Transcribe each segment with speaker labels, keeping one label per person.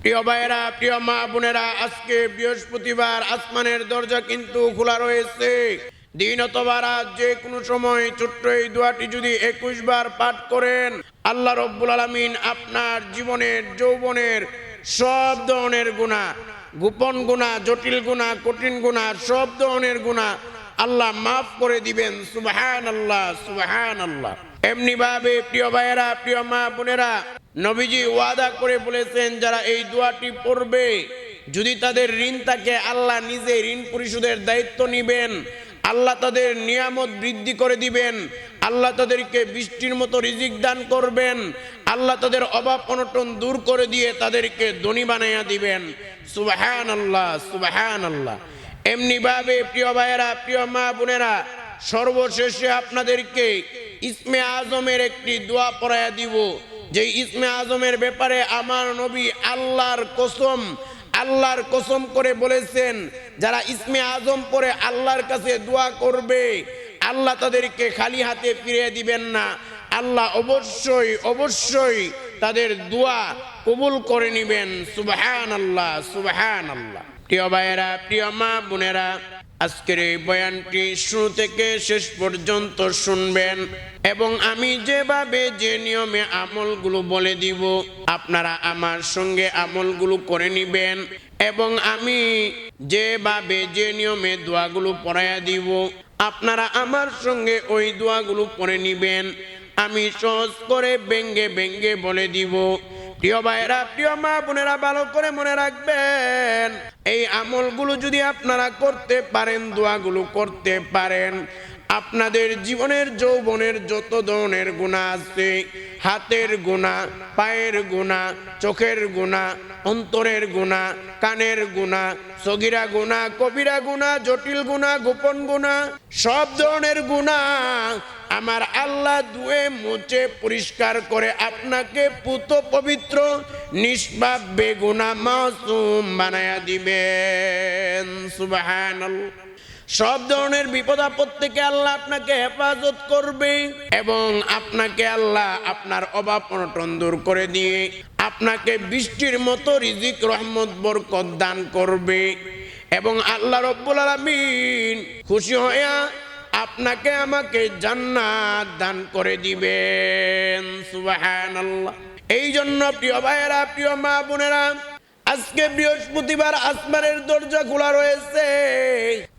Speaker 1: প্রিয় ভাইয়েরা, প্রিয় মা বোনেরা, আজকে বৃহস্পতিবার, আসমানের দরজা কিন্তু খোলা রয়েছে। দিন অথবা রাত যে কোনো সময় ছোট্ট এই দোয়াটি যদি 21 বার পাঠ করেন, আল্লাহ রব্বুল আলামিন আপনার জীবনের যৌবনের সব ধরনের গুনাহ, গোপন গুনাহ, জটিল গুনাহ, কঠিন গুনাহ, সব ধরনের গুনাহ আল্লাহ মাফ করে দিবেন। সুবহানাল্লাহ, সুবহানাল্লাহ। এমনি ভাবে প্রিয় ভাইয়েরা, প্রিয় মা বোনেরা, নবীজি ওয়াদা করে বলেছেন যারা এই দোয়াটি পড়বে, যদি তাদের ঋণ থাকে আল্লাহ নিজে ঋণ পরিশোধের দায়িত্ব নিবেন। আল্লাহ তাদের নিয়ামত বৃদ্ধি করে দিবেন। আল্লাহ তাদেরকে বৃষ্টির মতো রিজিক দান করবেন। আল্লাহ তাদের অভাব অনটন দূর করে দিয়ে তাদেরকে ধনী বানাইয়া দিবেন। সুবহানাল্লাহ, সুবহানাল্লাহ। এমনি ভাবে প্রিয় ভাইয়েরা, প্রিয় মা বোনেরা, সর্বশেষে আপনাদেরকে ইসমে আজমের একটি দোয়া পড়াইয়া দিব। যে ইসমে আজমের ব্যাপারে আমার নবী আল্লাহর কসম করে বলেছেন, যারা ইসমে আজম পড়ে আল্লাহর কাছে দোয়া করবে, আল্লাহ তাদেরকে খালি হাতে ফিরিয়ে দিবেন না। আল্লাহ অবশ্যই অবশ্যই তাদের দোয়া কবুল করে নিবেন। সুবহানাল্লাহ, সুবহানাল্লাহ। প্রিয় ভাইয়েরা, প্রিয় মা বোনেরা, আজকের এই বয়ানটি শুরু থেকে শেষ পর্যন্ত শুনবেন এবং আমি যেভাবে যে নিয়মে আমলগুলো বলে দিব আপনারা আমার সঙ্গে আমলগুলো করে নিবেন এবং আমি যেভাবে যে নিয়মে দোয়াগুলো পড়াইয়া দিব আপনারা আমার সঙ্গে ওই দোয়াগুলো পড়ে নিবেন। আমি সহজ করে ব্যঙ্গে ব্যঙ্গে বলে দিব। প্রিয় ভাইয়েরা, প্রিয় মা বোনেরা, ভালো করে মনে রাখবেন, এই আমলগুলো যদি আপনারা করতে পারেন, দোয়াগুলো করতে পারেন, আপনাদের জীবনের যৌবনের যত ধরনের গুনাহ আছে, হাতের গুনাহ, পায়ের গুনাহ, চোখের গুনাহ, অন্তরের গুনাহ, কানের গুনাহ, সগীরা গুনাহ, কবিরা গুনাহ, জটিল গুনাহ, গোপন গুনাহ, সব ধরনের গুনাহ আমার আল্লাহ ধুয়ে মুছে পরিষ্কার করে আপনাকে পুত পবিত্র নিষ্পাপ বেগুনাহ মাসুম বানায়া দিবেন। সুবহানাল্লাহ। সব ধরনের বিপদ আপদ থেকে আল্লাহ আপনাকে হেফাজত করবে এবং আপনাকে আল্লাহ আপনার অভাব অনটন দূর করে দিয়ে আপনাকে বৃষ্টির মতো রিজিক, রহমত, বরকত দান করবে এবং আল্লাহ রব্বুল আলামিন খুশি হইয়া আপনাকে আমাকে জান্নাত দান করে দিবেন। সুবহানাল্লাহ। এই জন্য প্রিয় ভাইয়েরা, প্রিয় মা বোনেরা, আজকে বৃহস্পতিবার, আসমানের দরজা খোলা রয়েছে।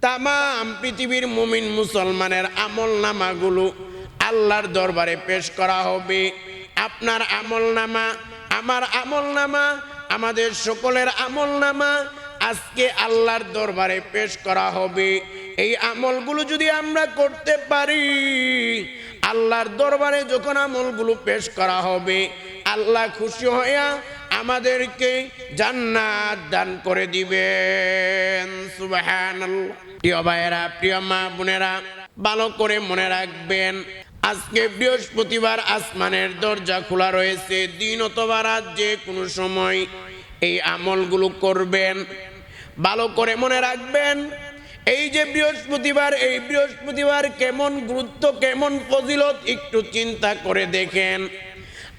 Speaker 1: তামাম পৃথিবীর মুমিন মুসলমানের আমল নামাগুলো আল্লাহর দরবারে পেশ করা হবে। আপনার আমল নামা, আমার আমল নামা, আমাদের সকলের আমল নামা আজকে আল্লাহর দরবারে পেশ করা হবে। এই আমলগুলো যদি আমরা করতে পারি, আল্লাহর দরবারে যখন আমলগুলো পেশ করা হবে, আল্লাহ খুশি হইয়া আমাদেরকে জান্নাত দান করে দিবেন। সুবহানাল্লাহ। প্রিয় ভাইয়েরা, প্রিয় মা বোনেরা, ভালো করে মনে রাখবেন, আজকে বৃহস্পতিবার, আসমানের দরজা খোলা রয়েছে। দিন অথবা রাত যে কোনো সময় এই আমলগুলো করবেন। ভালো করে মনে রাখবেন, এই যে বৃহস্পতিবার, এই বৃহস্পতিবার কেমন গুরুত্ব, কেমন ফজিলত একটু চিন্তা করে দেখেন।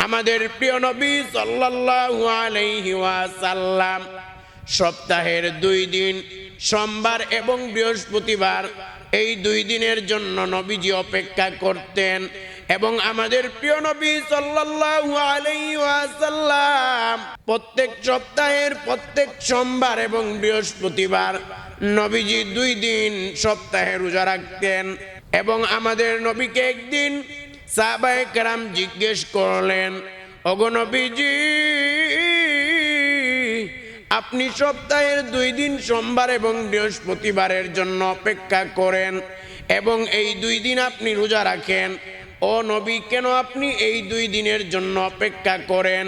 Speaker 1: আমাদের প্রিয় নবী সাল্লাল্লাহু আলাইহি ওয়াসাল্লাম সপ্তাহের 2 দিন, সোমবার এবং বৃহস্পতিবার, এই 2 দিনের জন্য নবীজি অপেক্ষা করতেন এবং আমাদের প্রিয় নবী সাল্লাল্লাহু আলাইহি ওয়াসাল্লাম প্রত্যেক সপ্তাহের প্রত্যেক সোমবার এবং বৃহস্পতিবার নবীজি 2 দিন সপ্তাহে রোজা রাখতেন এবং আমাদের নবীকে একদিন সাহাবায়ে কেরাম জিজ্ঞেস করলেন, ওগো নবীজি, আপনি সপ্তাহের 2 দিন সোমবার এবং বৃহস্পতিবারের জন্য অপেক্ষা করেন এবং এই 2 দিন আপনি রোজা রাখেন, ও নবী কেন আপনি এই 2 দিনের জন্য অপেক্ষা করেন?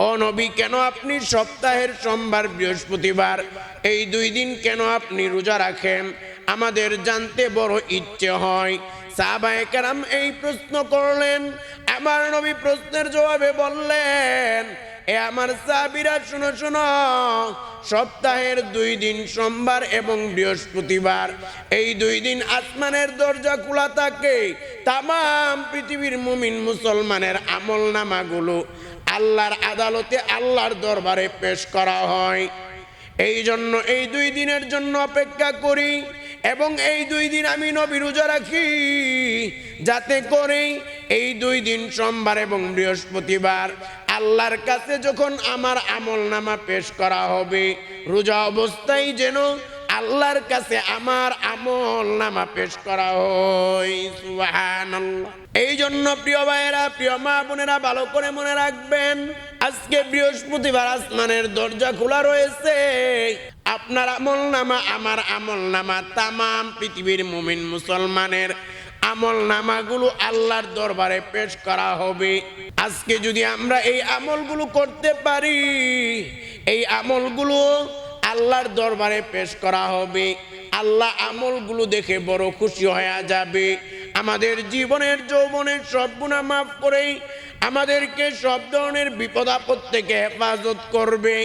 Speaker 1: ও নবী, কেন আপনি সপ্তাহের সোমবার বৃহস্পতিবার এই 2 দিন কেন আপনি রোজা রাখেন? আমাদের জানতে বড় ইচ্ছে হয়। সাহাবায়ে কেরাম এই প্রশ্ন করলেন। আমার নবী প্রশ্নের জবাবে বললেন, এ আমার সাহাবীরা, শুনো শুনো, সপ্তাহের 2 দিন সোমবার এবং বৃহস্পতিবার, এই 2 দিন আসমানের দরজা খোলা থাকে। তামাম পৃথিবীর মুমিন মুসলমানের আমল নামাগুলো আল্লাহর আদালতে আল্লাহর দরবারে পেশ করা হয়। এই জন্য এই 2 দিনের জন্য অপেক্ষা করি এবং এই 2 দিন আমি নবী রোজা রাখি, যাতে করে এই 2 দিন সোমবার এবং বৃহস্পতিবার আল্লাহর কাছে যখন আমার আমলনামা পেশ করা হবে, রোজা অবস্থায় যেন আল্লাহর কাছে আমার আমলনামা পেশ করা হয়। সুবহানাল্লাহ। এই জন্য প্রিয় ভাইয়েরা, প্রিয় মা বোনেরা, ভালো করে মনে রাখবেন, আজকে বৃহস্পতিবার আসমানের দরজা খোলা রয়েছে। আপনার আমলনামা, আমার আমলনামা, তামাম পৃথিবীর মুমিন মুসলমানের আমলনামাগুলো আল্লাহর দরবারে পেশ করা হবে। আজকে যদি আমরা এই আমলগুলো করতে পারি, এই আমলগুলো আল্লাহর দরবারে পেশ করা হবে, আল্লাহ আমলগুলো দেখে বড় খুশি হয়ে যাবে। আমাদের জীবনের যৌবনের সব গুনাহ মাফ করে আমাদেরকে সব ধরনের বিপদ আপদ থেকে হেফাজত করবে,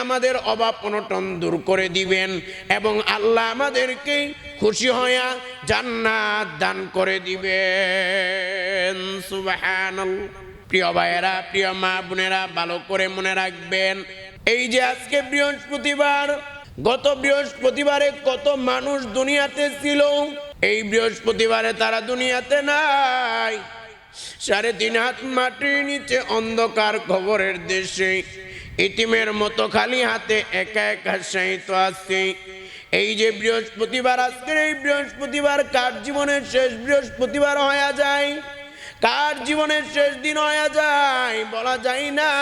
Speaker 1: আমাদের অভাব অনটন দূর করে দিবেন এবং আল্লাহ আমাদেরকে খুশি হইয়া জান্নাত দান করে দিবেন। সুবহানাল্লাহ। প্রিয় ভাইয়েরা, প্রিয় মা বোনেরা, ভালো করে মনে রাখবেন, এই যে আজকে বৃহস্পতিবার, গত বৃহস্পতিবারে কত মানুষ দুনিয়াতে ছিল, এই বৃহস্পতিবারে তারা দুনিয়াতে নাই। 3.5 হাত মাটির নিচে অন্ধকার খবরের দেশে ইতিমের মতো খালি হাতে একা একা শায়িত আছে। এই যে বৃহস্পতিবার, আজকের এই বৃহস্পতিবার কার জীবনের শেষ বৃহস্পতিবার হয়ে যায়, কার জীবনের শেষ দিন হয়ে যায় বলা যায় না।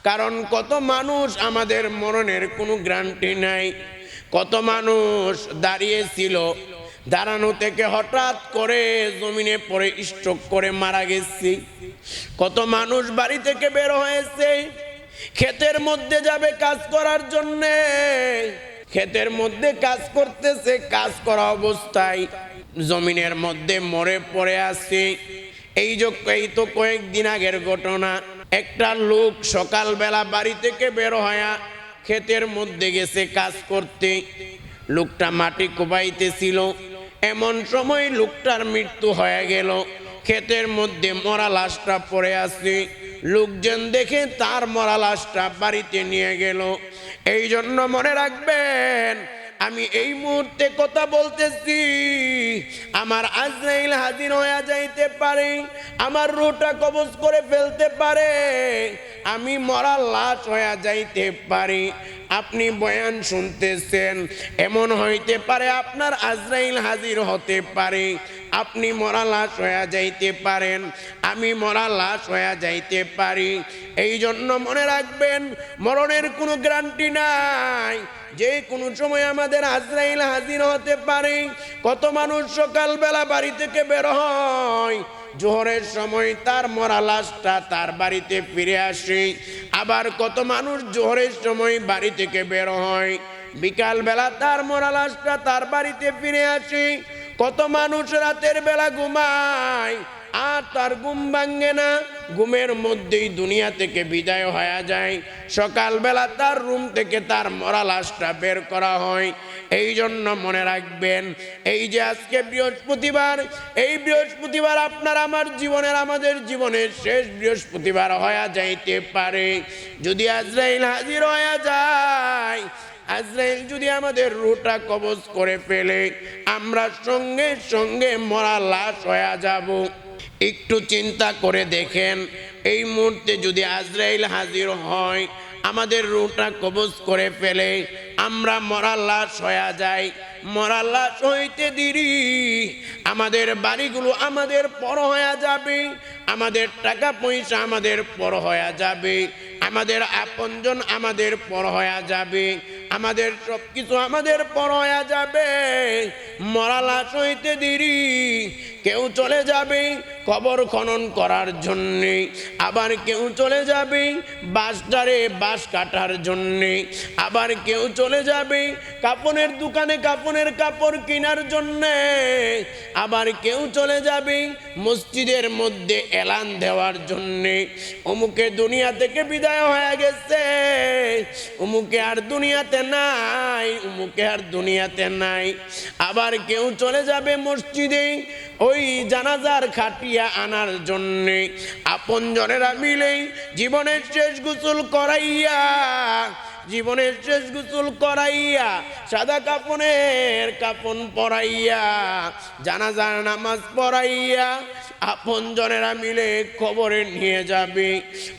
Speaker 1: কারণ কত মানুষ, আমাদের মরণের কোনো গ্যারান্টি নাই। কত মানুষ দাঁড়িয়েছিল, দাঁড়ানো থেকে হঠাৎ করে জমিনে পড়ে স্ট্রোক করে মারা গেছে। কত মানুষ বাড়ি থেকে বের হয়েছে, ক্ষেতের মধ্যে যাবে কাজ করার জন্যে, ক্ষেতের মধ্যে কাজ করতেছে, কাজ করা অবস্থায় জমিনের মধ্যে মরে পড়ে আছে। এই তো কয়েকদিন আগের ঘটনা। একটা লোক সকালবেলা বাড়ি থেকে বের হয়ে ক্ষেতের মধ্যে গেছে কাজ করতে। লোকটা মাটি কোপাইতেছিল, এমন সময় লোকটার মৃত্যু হয়ে গেল। ক্ষেতের মধ্যে মরা লাশটা পড়ে আছে। লোকজন দেখে তার মরা লাশটা বাড়িতে নিয়ে গেল। এই জন্য মনে রাখবেন, আমি এই মুহূর্তে কথা বলতেছি, আমার আজরাইল হাজির হয়ে যাইতে পারে, আমার রূহটা কবজ করে ফেলতে পারে, আমি মরা লাশ হয়ে যাইতে পারি। আপনি বয়ান শুনতেছেন, এমন হইতে পারে আপনার আজরাইল হাজির হতে পারে, আপনি মরা লাশ হয়ে যাইতে পারেন, আমি মরা লাশ হয়ে যাইতে পারি। এই জন্য মনে রাখবেন, মরণের কোনো গ্যারান্টি নাই, যে কোনো সময় আমাদের আজরাইল হাজির হতে পারে। কত মানুষ সকালবেলা বাড়ি থেকে বের হয়, জোহরের সময় তার মরা লাশটা তার বাড়িতে ফিরে আসে। আবার কত মানুষ জোহরের সময় বাড়ি থেকে বের হয়, বিকালবেলা তার মরা লাশটা তার বাড়িতে ফিরে আসে। কত মানুষ রাতের বেলা ঘুমায়, আর তার ঘুম ভাঙে না, ঘুমের মধ্যেই দুনিয়া থেকে বিদায় হয়ে যায়। সকালবেলা তার রুম থেকে তার মরা লাশটা বের করা হয়। এই জন্য মনে রাখবেন, এই যে আজকে বৃহস্পতিবার, এই বৃহস্পতিবার আপনার আমার জীবনের, আমাদের জীবনের শেষ বৃহস্পতিবার হয়ে যাইতে পারে। যদি আজরাইল হাজির হয়ে যায়, আজরাইল যদি আমাদের রূহটা কবজ করে ফেলে, আমরা সঙ্গে সঙ্গে মরা লাশ হয়ে যাব। একটু চিন্তা করে দেখেন, এই মুহূর্তে যদি আজরাইল হাজির হয়, আমাদের রূহটা কবজ করে ফেলে, আমরা মরা লাশ হয়ে যাই। মরা লাশ হইতে দেরি আমাদের বাড়িগুলো আমাদের পর হয়ে যাবে, আমাদের টাকা পয়সা আমাদের পর হয়ে যাবে, আমাদের আপনজন আমাদের পর হয়ে যাবে, আমাদের সবকিছু আমাদের পর হয়ে যাবে। মরা লাশ হইতে দেরি কেউ চলে যাবে কবর খনন করার জন্যে, আবার কেউ চলে যাবে বাঁশডারে বাঁশ কাটার জন্যে, আবার কেউ চলে যাবে কাপড়ের দোকানে কাপড়ের কাপড় কেনার জন্যে, আবার কেউ চলে যাবে মসজিদের মধ্যে এলান দেওয়ার জন্যে, অমুকে দুনিয়া থেকে বিদায় হয়ে গেছে। উমুকে আর দুনিয়াতে নাই, উমুকে আর দুনিয়াতে নাই। আবার কেউ চলে যাবে মসজিদে ওই জানাজার খাটিয়া আনার জন্যে, আপনজনেরা মিলে জীবনের শেষ গোসল করাইয়া, জীবনের শেষ গোসল করাইয়া, সাদা কাফনের কাফন পরাইয়া, জানাজার নামাজ পড়াইয়া আপনজনেরা মিলে কবরে নিয়ে যাবে।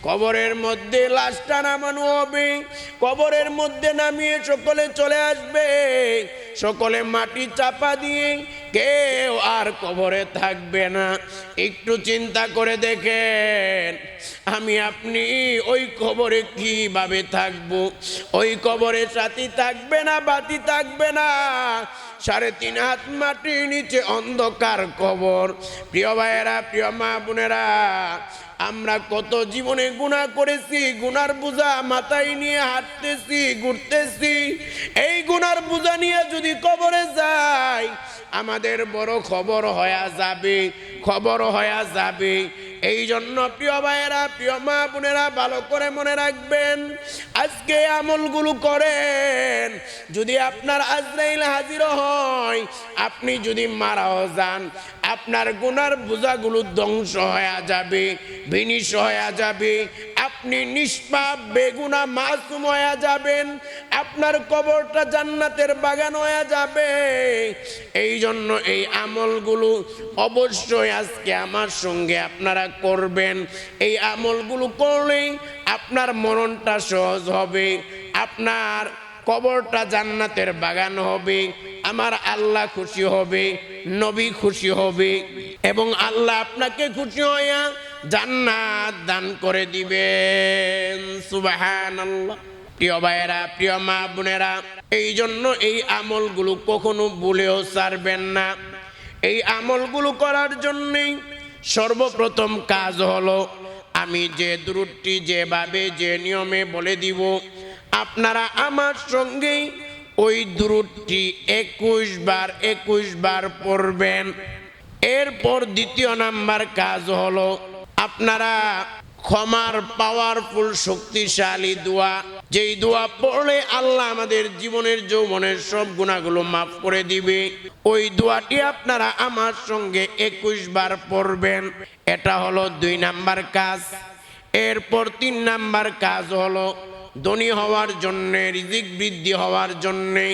Speaker 1: কবরের মধ্যে লাশটা নামানো হবে, কবরের মধ্যে নামিয়ে সকলে চলে আসবে, সকলে মাটি চাপা দিয়ে কেউ আর কবরে থাকবে না। একটু চিন্তা করে দেখেন, আমি আপনি ওই কবরে কিভাবে থাকবো? ওই কবরে সাথী থাকবে না, বাতি থাকবে না, 3.5 হাত মাটির নিচে অন্ধকার কবর। প্রিয় ভাইয়েরা, প্রিয় মা বোনেরা, আমরা কত জীবনে গুনাহ করেছি, গুনার বোঝা মাথায় নিয়ে হাঁটতেছি, ঘুরতেছি। এই গুনার বোঝা নিয়ে যদি কবরে যাই, আমাদের বড় খবর হয়ে যাবে, খবর হয়ে যাবে। এই জন্য প্রিয় ভাইয়েরা, প্রিয় মা বোনেরা, ভালো করে মনে রাখবেন, আজকে আমলগুলো করেন, যদি আপনার আজরাইল হাজির হয়, আপনি যদি মারাও যান, আপনার গুনার বোঝাগুলো ধ্বংস হয়ে যাবে, বিনিশ হয়ে যাবে, আপনি নিষ্পাপ বেগুনা মাসুম হয়ে যাবেন, আপনার কবরটা জান্নাতের বাগান হয়ে যাবে। এই জন্য এই আমলগুলো অবশ্যই আজকে আমার সঙ্গে আপনারা করবেন। এই আমলগুলো করলেই আপনার মরণটা সহজ হবে, আপনার কবরটা জান্নাতের বাগান হবে, আমার আল্লাহ খুশি হবে, নবী খুশি হবে, এবং আল্লাহ আপনাকে খুশি হইয়া জান্নাত দান করে দিবেন। সুবহানাল্লাহ। প্রিয় ভাইয়েরা, প্রিয় মা বোনেরা, এই জন্য এই আমলগুলো কখনো ভুলেও ছাড়বেন না। এই আমলগুলো করার জন্যই সর্বপ্রথম কাজ হলো, আমি যে দুরূদটি যেভাবে যে নিয়মে বলে দিব, আপনারা আমার সঙ্গেই ওই দুরূদটি 21 বার পড়বেন। এরপর দ্বিতীয় নাম্বার কাজ হলো, আপনারা ক্ষমার পাওয়ারফুল শক্তিশালী দোয়া, যেই দোয়া পড়লে আল্লাহ আমাদের জীবনের যৌবনের সব গুনাহগুলো মাফ করে দিবে, ওই দোয়াটি আপনারা আমার সঙ্গে 21 বার পড়বেন। এটা হলো 2 নাম্বার কাজ। এরপর 3 নাম্বার কাজ হলো, ধনী হওয়ার জন্যে, রিজিক বৃদ্ধি হওয়ার জন্যে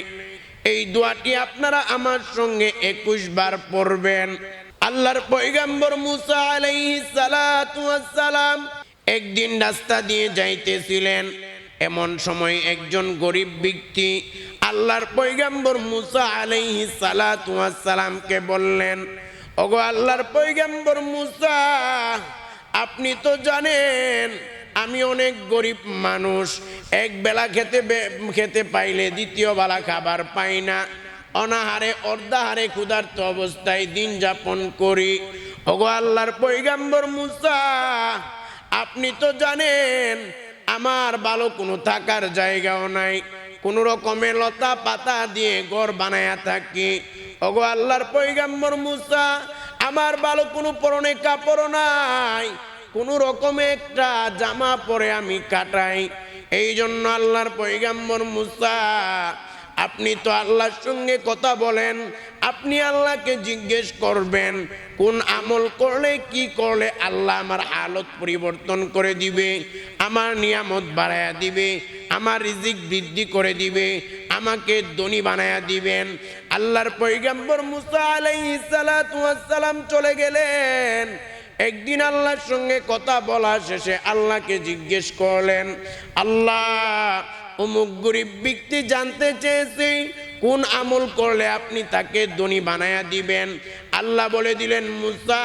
Speaker 1: এই দোয়াটি আপনারা আমার সঙ্গে 21 বার পড়বেন। আল্লাহর পয়গম্বর মুসা আলাইহিস সালাতু ওয়াস সালাম একদিন রাস্তা দিয়ে যাইতেছিলেন। এমন সময় একজন গরিব ব্যক্তি আল্লাহর পয়গম্বর মুসা আলাইহিস সালাতু ওয়াস সালামকে বললেন, ওগো আল্লাহর পয়গম্বর মুসা, আপনি তো জানেন আমি অনেক গরিব মানুষ, এক বেলা খেতে পাইলে দ্বিতীয় বেলা খাবার পাই না, অনাহারে অর্ধাহারে ক্ষুধার্ত অবস্থায় দিন যাপন করি। ওগো আল্লাহর পয়গম্বর মুসা, আপনি তো জানেন আমার ভালো কোনো থাকার জায়গাও নাই, কোন রকমের লতা পাতা দিয়ে ঘর বানায়া থাকি। ওগো আল্লাহর পয়গম্বর মুসা, আমার ভালো কোনো পরনে কাপড় নাই, কোন রকমে একটা জামা পরে আমি কাটাই। এই জন্য আল্লাহর পয়গম্বর মুসা, আপনি তো আল্লাহর সঙ্গে কথা বলেন, আপনি আল্লাহকে জিজ্ঞেস করবেন কোন আমল করলে, কি করলে আল্লাহ আমার হালত পরিবর্তন করে দিবে, আমার নিয়ামত বাড়ায়া দিবে, আমার রিজিক বৃদ্ধি করে দিবে, আমাকে ধনী বানায়া দিবেন। আল্লাহর পয়গম্বর মুসা আলাইহিস সালাতু ওয়াস সালাম চলে গেলেন। একদিন আল্লাহর সঙ্গে কথা বলা শেষে আল্লাহকে জিজ্ঞেস করলেন, আল্লাহ, অমুক গরিব ব্যক্তি জানতে চেয়েছে কোন আমল করলে আপনি তাকে ধনী বানায়া দিবেন। আল্লাহ বলে দিলেন, মুসা,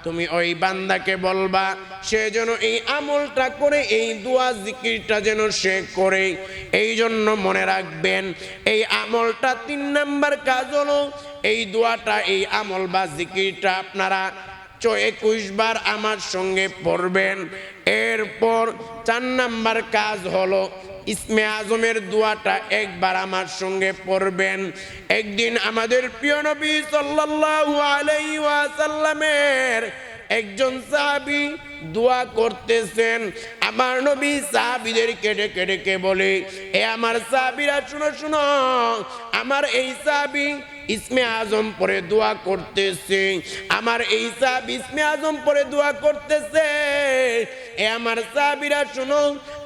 Speaker 1: তুমি ওই বান্দাকে বলবা সে যেন এই আমলটা করে, এই দোয়া জিকিরটা যেন সে করে। এই জন্য মনে রাখবেন, এই আমলটা 3 নাম্বার কাজ হলো, এই দোয়াটা, এই আমল বা জিকিরটা আপনারা 21 বার আমার সঙ্গে পড়বেন। এরপর 4 নাম্বার কাজ হলো, ইসমে আজমের দোয়াটা একবার আমার সঙ্গে পড়বেন। একদিন আমাদের প্রিয় নবী সাল্লাল্লাহু আলাইহি ওয়াসাল্লামের একজন সাহাবী দোয়া করতেছেন। আমার নবী সাহাবীদেরকে ডেকে ডেকে বলে, এ আমার সাহাবীরা শুনো শুনো, আমার এই সাহাবী ইসমে আজম পরে দোয়া করতেছে, আমার এই সাহাবী ইসমে আজম পরে দোয়া করতেছে। এ আমার সাহাবীরা শুনো,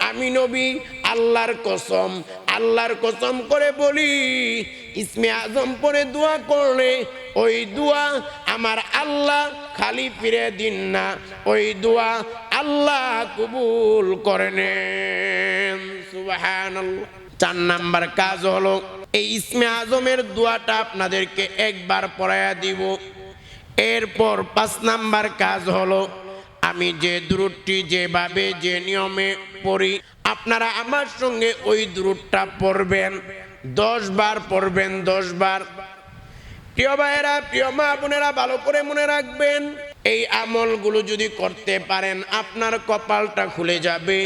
Speaker 1: আমি নবী আল্লাহর কসম করে বলি, ইসমে আজম পরে দোয়া করলে ওই দোয়া আমার আল্লাহ খালি ফিরে দিন না, ওই দোয়া আল্লাহ কবুল করে নেন। সুবহানাল্লাহ। 4 নাম্বার কাজ হলো, এই ইসমে আজমের দোয়াটা আপনাদেরকে একবার পড়ায়া দিব। এরপর 5 নাম্বার কাজ হলো, আমি যে দুরূদটি যেভাবে যে নিয়মে পড়ি, আপনারা আমার সঙ্গে ওই দুরূদটা পড়বেন, 10 বার পড়বেন, 10 বার। প্রিয় ভাইয়েরা, প্রিয় মা বোনেরা, ভালো করে মনে রাখবেন, এই আমলগুলো যদি করতে পারেন আপনার কপালটা খুলে যাবে।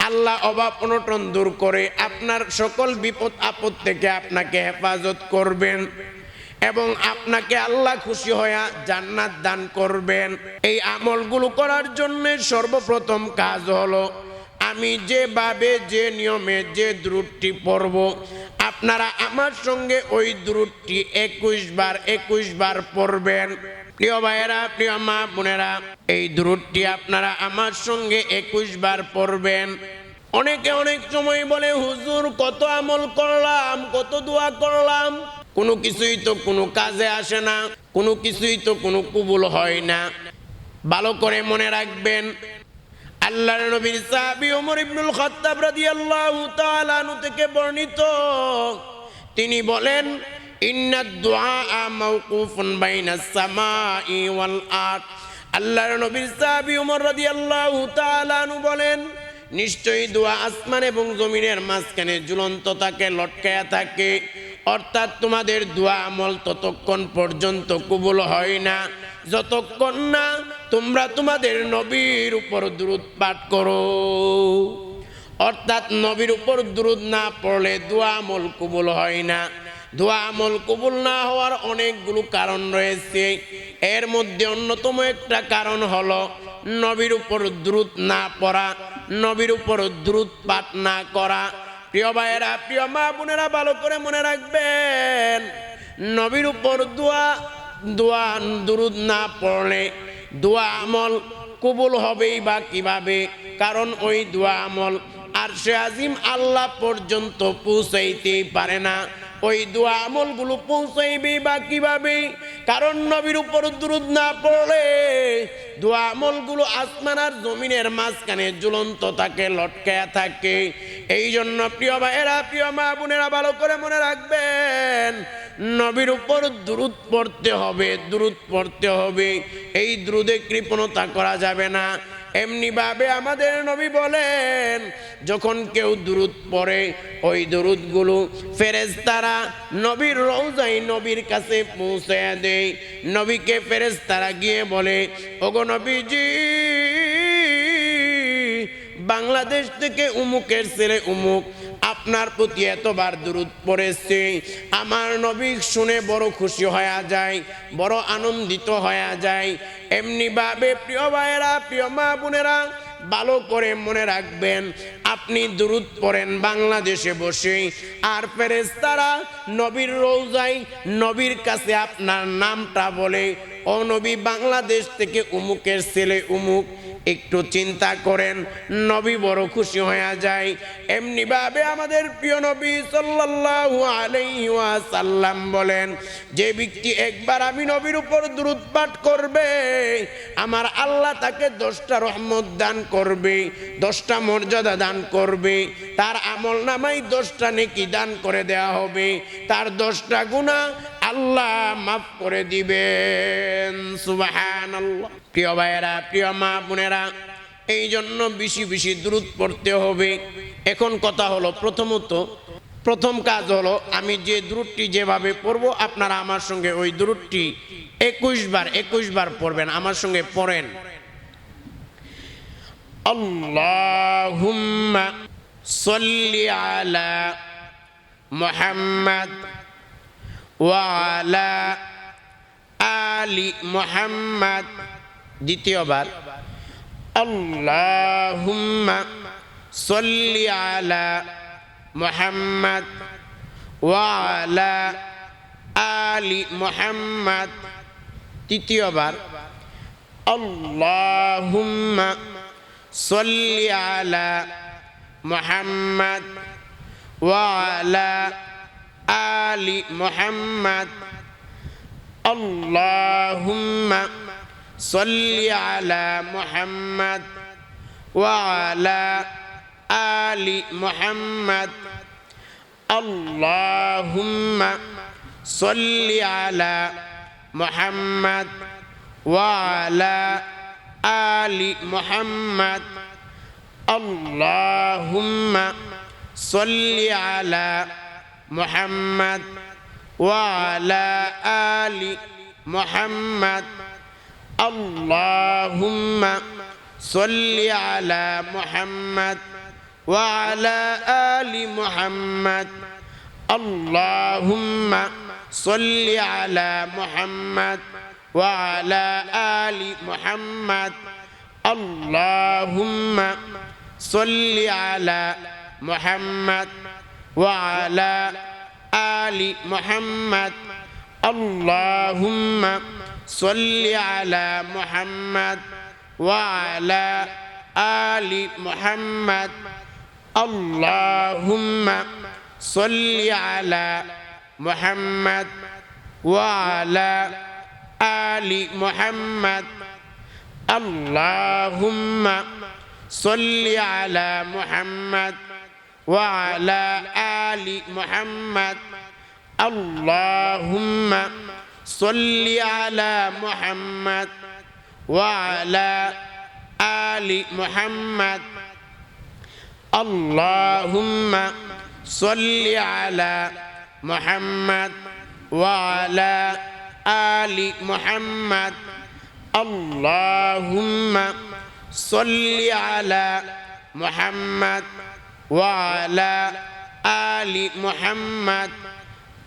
Speaker 1: আল্লাহ অভাব অনটন দূর করে আপনার সকল বিপদ আপদ থেকে আপনাকে হেফাজত করবেন এবং আপনাকে আল্লাহ খুশি হয়ে জান্নাত দান করবেন। এই আমলগুলো করার জন্য সর্বপ্রথম কাজ হলো, আমি যেভাবে যে নিয়মে যে দুরূদটি পড়ব, আপনারা আমার সঙ্গে ওই দুরূদটি 21 বার পড়বেন। প্রিয় ভাইয়েরা, প্রিয় মা বোনেরা, এই দুরূদটি আপনারা আমার সঙ্গে 21 বার পড়বেন। অনেকে অনেক সময় বলে, হুজুর কত আমল করলাম, কত দোয়া করলাম, কোনো কিছুই তো কোনো কাজে আসে না, কোনো কিছুই তো কোনো কবুল হয় না। ভালো করে মনে রাখবেন, আল্লাহর নবীর সাহাবী ওমর ইবনুল খাত্তাব রাদিয়াল্লাহু তাআলা আনহু থেকে বর্ণিত, তিনি বলেন, ইন্নাদ দুআ মাওকুফুন বাইনাস সামাই ওয়াল আরদ। আল্লাহর নবীর সাহাবী ওমর রাদিয়াল্লাহু তাআলা আনহু বলেন, নিশ্চয়ই দোয়া আসমান এবং জমিনের মাঝখানে ঝুলন্ত থাকে, লটকায়া থাকে। অর্থাৎ তোমাদের দোয়া আমল ততক্ষণ পর্যন্ত কবুল হয় না যতক্ষণ না তোমরা তোমাদের নবীর উপর দুরূদ পাঠ করো। অর্থাৎ নবীর উপর দুরূদ না পড়লে দোয়া আমল কবুল হয় না। দোয়া আমল কবুল না হওয়ার অনেকগুলো কারণ রয়েছে, এর মধ্যে অন্যতম একটা কারণ হলো নবীর উপর দুরূদ না পড়া, নবীর উপর দুরূদ পাঠ না করা। প্রিয় ভাইয়েরা, প্রিয় মা বোনেরা, ভালো করে মনে রাখবেন, নবীর উপর দুরূদ না পড়লে দোয়া আমল কবুল হবেই বা কিভাবে? কারণ ওই দোয়া আমল আরশে আজিম আল্লাহ পর্যন্ত পৌঁছাইতেই পারে না। ওই দোয়া আমলগুলো পৌঁছাইবে বা কিভাবে? কারণ নবীর উপর দুরূদ না পড়লে দোয়া আমলগুলো আসমান আর জমিনের মাঝখানে ঝুলন্ত থাকে, লটকায়া থাকে। এই জন্য প্রিয় ভাইয়েরা, প্রিয় মা বোনেরা, ভালো করে মনে রাখবেন, নবীর উপর দুরূদ পড়তে হবে, দুরূদ পড়তে হবে। এই দুরূদে কৃপণতা করা যাবে না। এমনি ভাবে আমাদের নবী বলেন, যখন কেউ দুরূদ পড়ে ওই দুরূদগুলো ফেরেশতারা নবীর রওজায় নবীর কাছে পৌঁছে দেয়। নবীকে ফেরেশতারা গিয়ে বলে, ওগো নবীজি, বাংলাদেশ থেকে উমুকের ছেলে উমুক আপনার প্রতি এতবার দুরূদ পড়েছে। আমার নবী শুনে বড় খুশি হয়ে যায়, বড় আনন্দিত হয়ে যায়। এমনি ভাবে প্রিয় ভাইয়েরা, প্রিয় মা বোনেরা, ভালো করে মনে রাখবেন, আপনি দুরূদ পড়েন বাংলাদেশে বসে, আর ফেরেশতারা নবীর রওজায় নবীর কাছে আপনার নামটা বলে, ও নবী, বাংলাদেশ থেকে উমুকের ছেলে উমুক। একটু চিন্তা করেন, নবী বড় খুশি হয়ে যায়। এমনি ভাবে আমাদের প্রিয় নবী সাল্লাল্লাহু আলাইহি ওয়াসাল্লাম বলেন, যে ব্যক্তি একবার আমি নবীর উপর দুরূদ পাঠ করবে, আমার আল্লাহ তাকে 10টা রহমত দান করবে, 10টা মর্যাদা দান করবে। তার আমল নামায় 10টা নেকি দান করে দেওয়া হবে, তার 10টা গুনাহ আল্লাহ মাফ করে দিবেন। সুবহানাল্লাহ। প্রিয় ভাইয়েরা, প্রিয় মা বোনেরা, এই জন্য বেশি বেশি দুরূদ পড়তে হবে। এখন কথা হলো, প্রথম কাজ হলো, আমি যে দুরূদটি যেভাবে পড়বো আপনারা আমার সঙ্গে ওই দুরূদটি 21 বার পড়বেন। আমার সঙ্গে পড়েন, আল্লাহুম্মা সাল্লি আলা মুহাম্মাদ ওয়া আলা আলি মুহাম্মাদ দ্বিতীয়বার আল্লাহুম্মা সাল্লি আলা মুহাম্মাদ ওয়া আলা আলি মুহাম্মাদ। তৃতীয়বার আল্লাহুম্মা সাল্লি আলা মুহাম্মাদ ওয়া আলা আলি মুহাম্মাদ। আল্লাহুম্মা সাল্লি আলা মুহাম্মাদ ওয়া আলা আলি মুহাম্মাদ। আল্লাহুম্মা সাল্লি আলা মুহাম্মাদ ওয়া আলা আলি মুহাম্মাদ। আল্লাহুম্মা সাল্লি আলা মুহাম্মাদ ওয়া আলা আলি মুহাম্মাদ। আল্লাহুম্মা সাল্লি আলা মুহাম্মাদ ওয়া আলা আলি মুহাম্মাদ। আল্লাহুম্মা সাল্লি আলা মুহাম্মাদ ওয়া আলা আলি মুহাম্মাদ। আল্লাহুম্মা সাল্লি আলা মুহাম্মাদ ওয়া আলা আলি মুহাম্মাদ। আল্লাহুম্মা সাল্লি আলা মুহাম্মাদ ওয়া আলা আলি মুহাম্মাদ। আল্লাহুম্মা সাল্লি আলা মুহাম্মাদ ওয়া আলা আলি মুহাম্মাদ। আল্লাহুম্মা সাল্লি আলা মুহাম্মাদ ওয়া আলা আলি মুহাম্মাদ। আল্লাহুম্মা সাল্লি আলা মুহাম্মাদ ওয়া আলা আলি মুহাম্মাদ। আল্লাহুম্মা সাল্লি আলা মুহাম্মাদ ওয়া আলা আলি মুহাম্মাদ। আল্লাহুম্মা সাল্লি আলা মুহাম্মাদ ওয়া আলা আলি মুহাম্মাদ।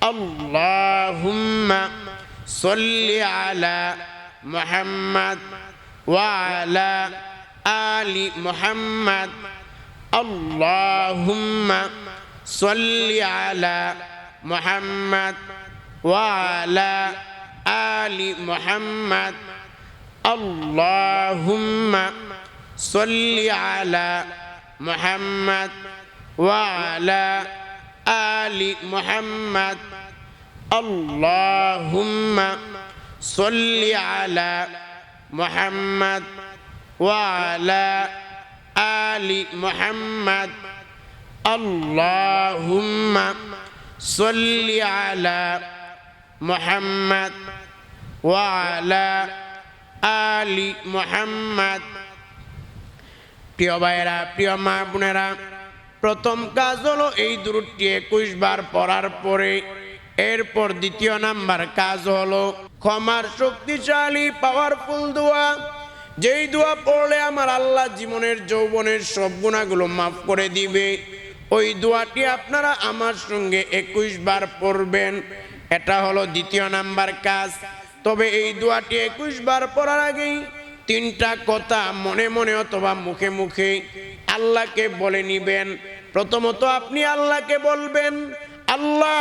Speaker 1: আল্লাহুম্মা সাল্লি আলা মুহাম্মাদ ওয়া আলা আলি মুহাম্মাদ। আল্লাহুম্মা সাল্লি আলা মুহাম্মাদ ওয়া আলা আলি মুহাম্মাদ। আল্লাহুম্মা সাল্লি আলা মুহাম্মাদ ওয়া আলা আলি মুহাম্মাদ। আল্লাহুম্মা সাল্লি আলা মুহাম্মাদ ওয়া আলা আলি মুহাম্মাদ। আল্লাহুম্মা সাল্লি আলা মুহাম্মাদ ওয়া আলা আলি মুহাম্মাদ। প্রিয় ভাইয়েরা, প্রিয় মা বোনেরা, প্রথম কাজ হলো এই দুরূদটি 21 বার পড়ার পরে এরপর দ্বিতীয় নাম্বার কাজ হলো ক্ষমার শক্তিশালী পাওয়ারফুল দোয়া, যেই দোয়া পড়লে আমার আল্লাহ জীবনের যৌবনের সব গুনাহগুলো মাফ করে দিবে। ওই দোয়াটি আপনারা আমার সঙ্গে 21 বার পড়বেন। এটা হলো দ্বিতীয় নাম্বার কাজ। তবে এই দোয়াটি 21 বার পড়ার আগেই 3টা কথা মনে মনে অথবা মুখে মুখে আল্লাহকে বলে নিবেন। প্রথমত আপনি আল্লাহকে বলবেন, আল্লাহ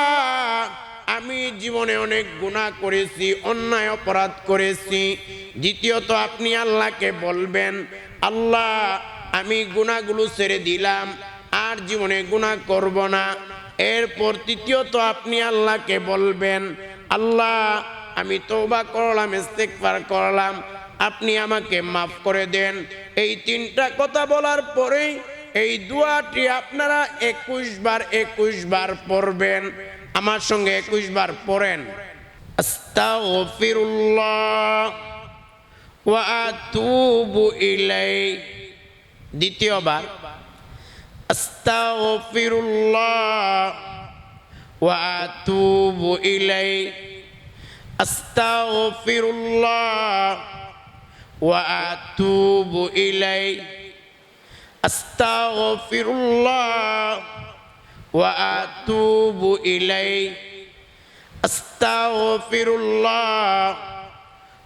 Speaker 1: আমি জীবনে অনেক গুনাহ করেছি, অন্যায় অপরাধ করেছি। দ্বিতীয়ত আপনি আল্লাহকে বলবেন, আল্লাহ আমি গুনাহগুলো ছেড়ে দিলাম, আর জীবনে গুনাহ করব না। এরপর তৃতীয়ত আপনি আল্লাহকে বলবেন, আল্লাহ আমি তওবা করলাম, ইস্তেগফার করলাম, আপনি আমাকে মাফ করে দেন। এই 3টা কথা বলার পরেই এই দোয়াটি আপনারা 21 বার পড়বেন। আমার সঙ্গে 21 বার পড়েন। আস্তাগফিরুল্লাহ ওয়া আতুবু ইলাইহি। দ্বিতীয়বার আস্তাগফিরুল্লাহ ওয়া আতুবু ইলাইহি। আস্তাগফিরুল্লাহ ওয়া আতুবু ইলাইহি। আস্তাগফিরুল্লাহ ওয়া আতুবু ইলাইহি। আস্তাগফিরুল্লাহ